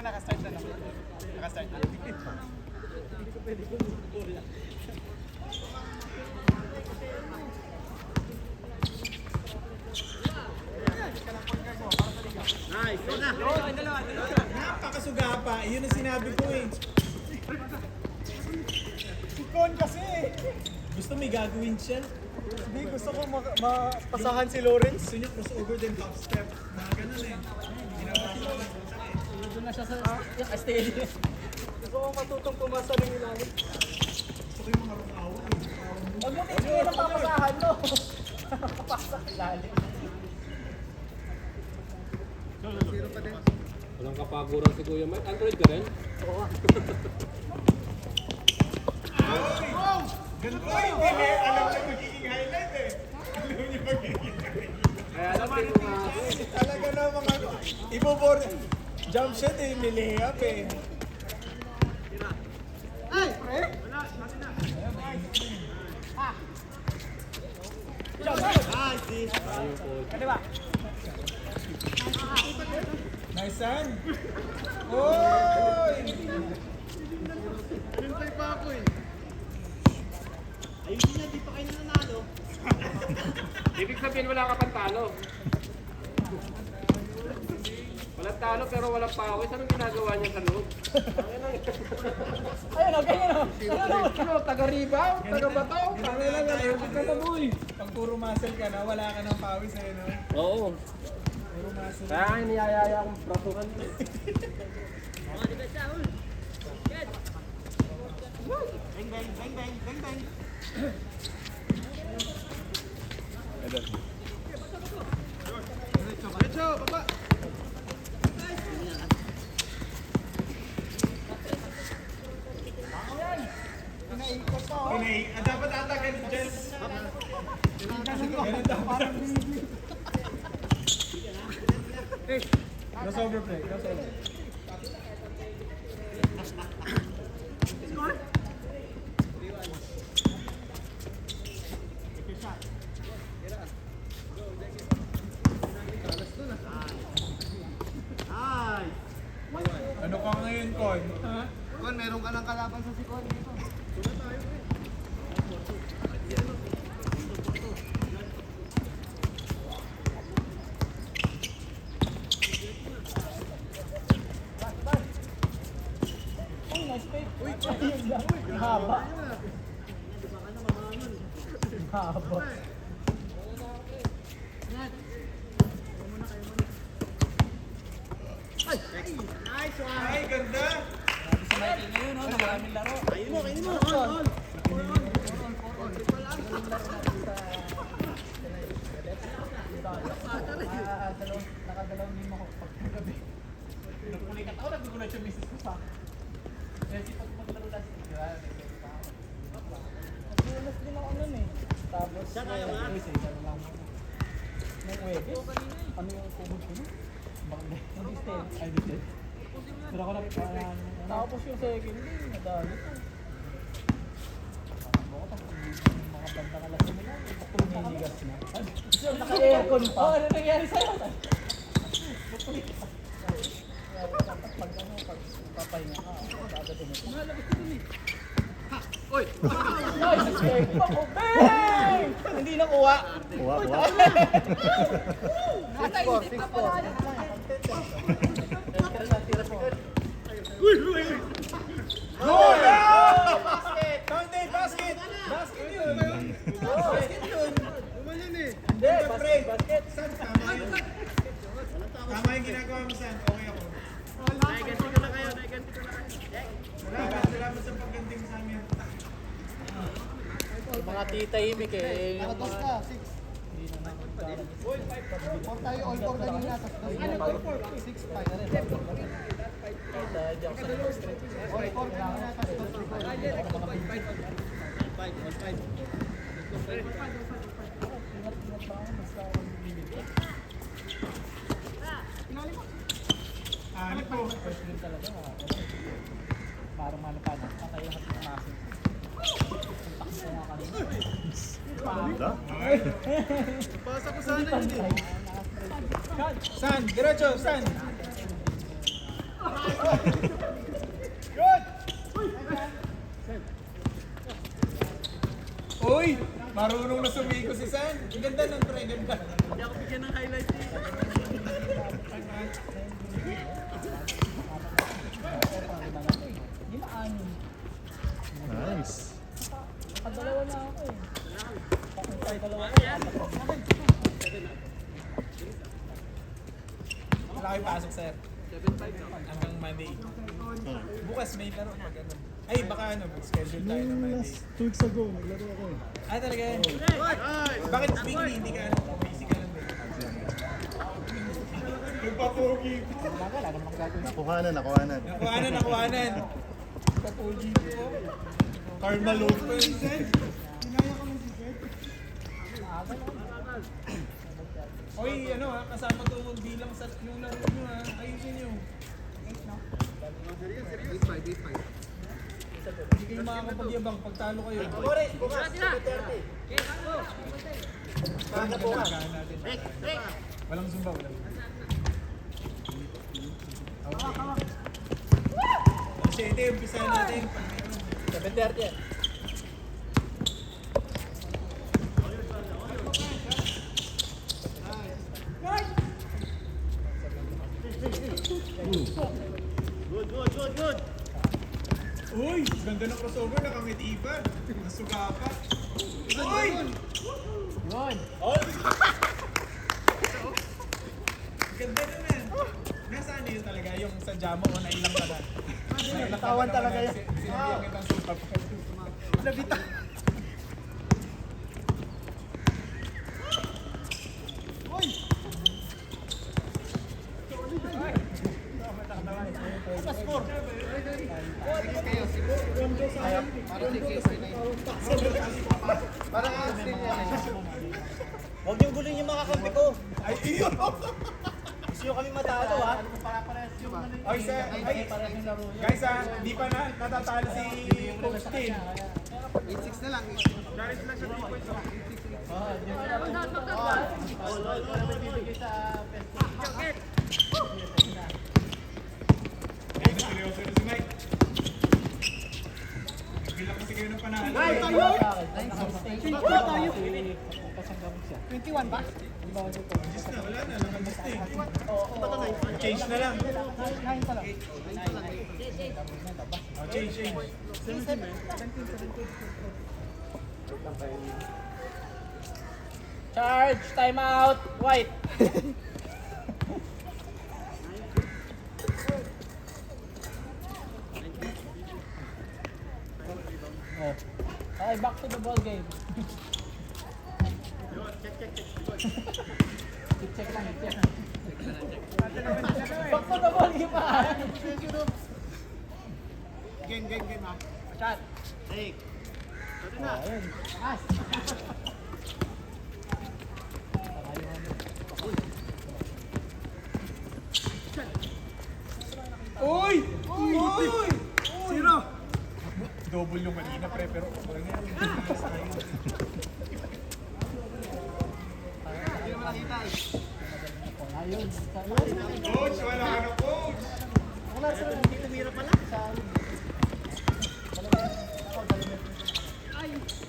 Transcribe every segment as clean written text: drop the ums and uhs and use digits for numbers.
Nakastart na naman. Nakastart na. Nice! Go na! Napakasuga pa. Yun ang sinabi ko eh. Si Con kasi. Gusto may gagawin siya. Hindi, gusto ko mapasahan si Lawrence. Gusto niya crossover din top step. Mga ganun eh. Ginawa si Lawrence. Doon na siya sa stadium. Gusto ko matutong pumasa ng ilalim. Gusto ko yung mga rumawa. Huwag mo titigil ang papasahan mo. Kapasa ilalim. Walang kapaguran si Kuya Mike. Android ka rin? Oo. Ganito yung hindi. Alam niya magiging highlight eh. Alam niya magiging highlight. Kaya alam ko nga. Talaga na mga ibobor. Jump shot eh. May layup eh. Ay! Pre? Wala, natin na. Nice! Kani ba? Nice son. Oy! Hintay pa ako eh. Ayun niya, di pa kayo nanalo. Ibig sabihin wala ka pang talo. Walang talo pero walang pawis. Anong ginagawa niya sa loob? Ayun o, ganyan o. Ano? Taga-rebound? Taga-bataw? Kailangan tayo kataboy. Pag puro muscle ka na, wala ka ng pawis eh, no? Oo. Puro muscle. Kaya nga iniyayaya akong bratuhan. Bang, bang, bang, bang, bang, bang. Diretso, baba. Dapat atakan ni Jess. Ganun dapat. Crossover play, crossover. Nice! Ano ka ngayon, Con? Ha? Kon, meron ka ng kalaban sa Sikon dito. Uy, nice fake. Uy, ang haba. Ang haba. Nice one! Ay, ganda! Sabi sa Michael ngayon, no? Maraming laro. Ayun mo, ayun mo! Nakadalawang lima ko pagkagabi. Nagpulikat ako, nagugulat yung misis ko sa akin. Kaya sipag maglaro last week, di ba? Nagpulas din ako nun eh. Tapos, nung Webes, ano yung tubod ko nun? Hindi stay. Ay, di stay. Pero ako nagparaan. Tapos yung second day, nadali ko. Parang ako, tapos yung mga banda ka last nila, tuminigas na. Naka-aircon pa. Oo, ano nangyari sa'yo? Pag ano, pag papahinga ka, pagkakadunod. Malabas ko dun eh. Oy! Nice! Bang! Hindi nakuha. Kuha. 6-4. Goal! Basket! Fountain, basket! Basket yun! Basket yun! Umalan eh! Hindi, basket. San, tama yun. Tama yung ginagawa mo, San. Okay ako. Naiganti ko na kayo, naiganti ko na kayo. Salamat sa pagganting sa amin. Yung mga titahimik eh. Yung Nakatos mga... ka, 6. Hindi na nakakita. 4 tayo, all 4 kanina. Tapos 6-5 na rin. Kahit hindi ako sa street. All 4 kanina, tapos Ano po? First game talaga. Parang manapana. Pasa ko sana yun eh. San, diretso, San. Good! Uy! Marunong na sumiko si San. Ang ganda ng try, ganda. Hindi ako bigyan ng highlight eh. Hindi na anim. Nice. Nakadalawa na ako eh. Pakintay dalawa ko. Wala kayo pasok, sir. 7-5 hanggang Monday. Bukas may laro pag ano. Ay, baka ano, mag-schedule tayo ng Monday. 2 weeks ago, naglaro ako eh. Ah, talaga? Bakit weekly? Hindi ka ano, busy ka lang din. Nagpapogi. Wala naman gagawin. Nakuhanan. Nakuhanan. Nagpapogi ko. Karma load pa yun, sir. Oy, ano ha, kasama to bilang sa yung laro nyo ha. Ayusin nyo. 8-5. Hindi kayo makakapagyabang pag talo kayo. Amore, bukas, 7:30. Paano po ka? Walang zumba, walang zumba. Okay. Kasi ito, umpisa natin. 7:30. Good. Uy, ganda ng crossover, nakangiti pa. Nasuga pa. Uy! Yun! Ganda naman. Nasaan yun talaga? Yung sa jamo o nailang ka na? Natawan talaga yan. Sinabihan kitang sumpap. Nabita. Parang Austin yan eh. Huwag niyong gulin yung mga kampi ko. Ay, iyon! Gusto nyo kami matalo ha? Ay, sir. Ay, guys ha, di pa na natatalo si Coach Tin. 8-6 na lang. Garis lang siya 3 points. Ay, seryoso na si Mike. Bilang kasi kayo ng panahon. Ay, tayo! 21 ba? Just na, wala na. Nakagis na eh. Change na lang. 9 pa lang. Oh, change. Charge! Time out! White! Oh. Okay, back to the ball game. Check lang, check. Back to the ball game pa! Game ha. Shot! Take. Oh, ayun. Pass! Uy! Zero! Double yung kanina, pre, pero okay na yan. Hindi naman nakita eh. Ayun. Coach, wala ka na, coach! Wala sila, hindi tumira pala.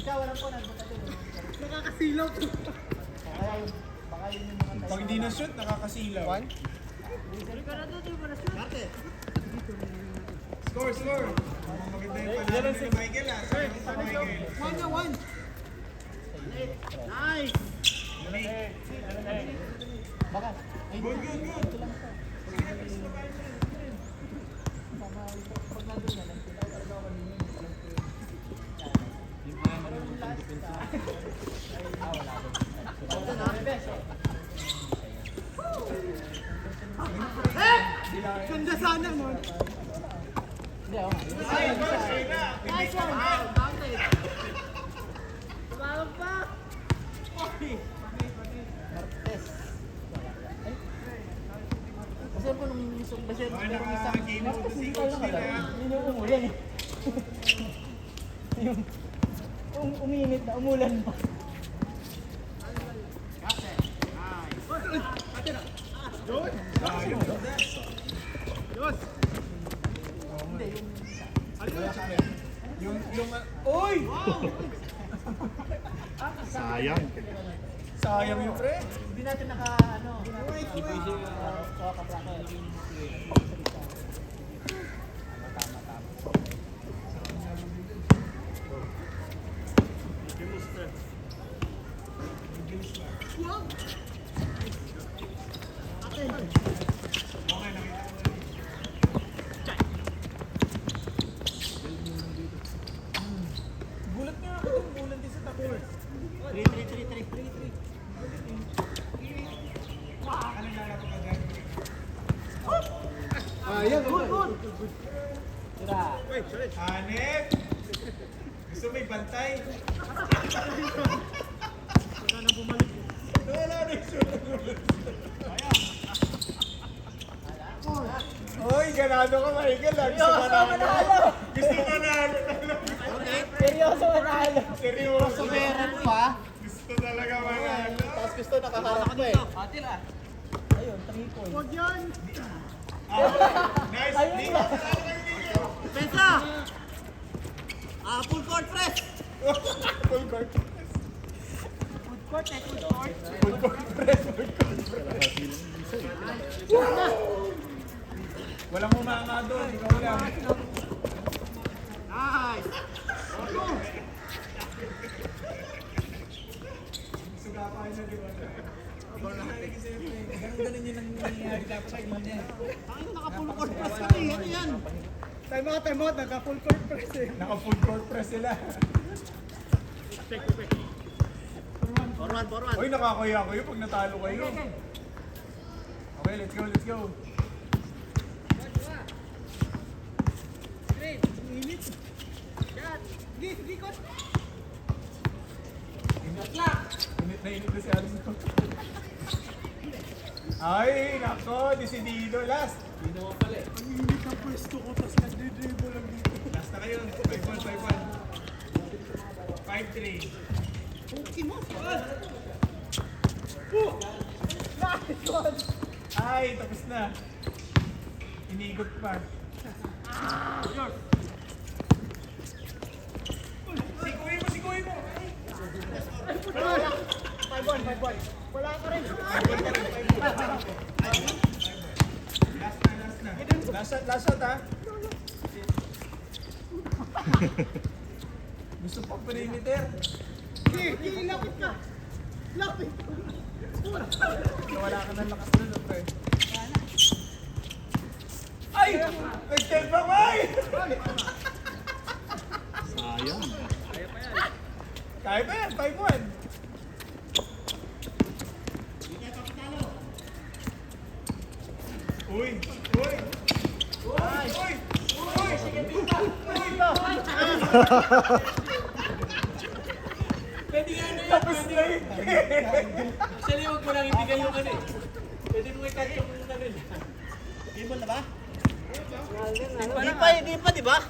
Ikaw, walang po, nagbuta din. Nakakasilaw to. Baka yun yung mga Pag hindi na-shoot, nakakasilaw. Score! Maganda yung panalo ni Michael ha. Sayang sa Michael. 1-1. Nice. Baka. Good. Ganda sana nun. Hindi ako. Nice one. Tumawag pa. Martes. Kasi po nung isang kasi merong isang game Martes mode si hindi tayo Coach nila. nakalaro. Yun yung umulan eh. Yung uminit na umulan pa. Yung, oy! Sayang. Sayang yung pre. Hindi natin Bulat nga ako itong bulan din sa takor. 3. Hanep! Gusto may bantay? Wala na bumalik. Wala na yung sunod. Oy, ganado ka, Michael. Gusto manalo. Gusto manalo. Seryoso manalo. Seryoso. Meron pa. Gusto talaga manalo. Tapos gusto nakaharap ko eh. Atil ah. Ayun, 3 points. Huwag yan. Nice. Ayun Di ba? Pesa! Full court press! Full court. Full court eh, full court. Full court press. Full court press. Walang umanga doon. Ikaw lang. Nice! Suga pa kayo na diwata. Ganun yun ang nangyayari dapat sa inyo. Ang naka-full court press kami, ano yan? Time out, naka-full court press eh. Naka-full court press sila. Forward. Uy, nakakaya kayo pag natalo kayo. Okay, let's go. Init na si Alice. Ay, nako, decidido. Last. Ginawa pala eh. Ang init ang pwesto ko, tapos nagdidribble lang dito. Last na kayo. 5-1. 5-3. Okay mo. Ay, tapos na. Inigot pa. Sikuin mo. 5-1. Wala ka rin. Last shot ha. Gusto pa perimeter. Lapit ka. Lapit. Wala ka ng lakas na pre. Ay! Nag-step back, ay! Sayang. Kaya pa yan, 5-1. Uy! Pwede nga na yun. Tapos na yun. Actually, huwag mo lang ibigay yung ano eh. Pwede mo i-cut yung ano eh. Game ball na ba? Hindi pa, di ba?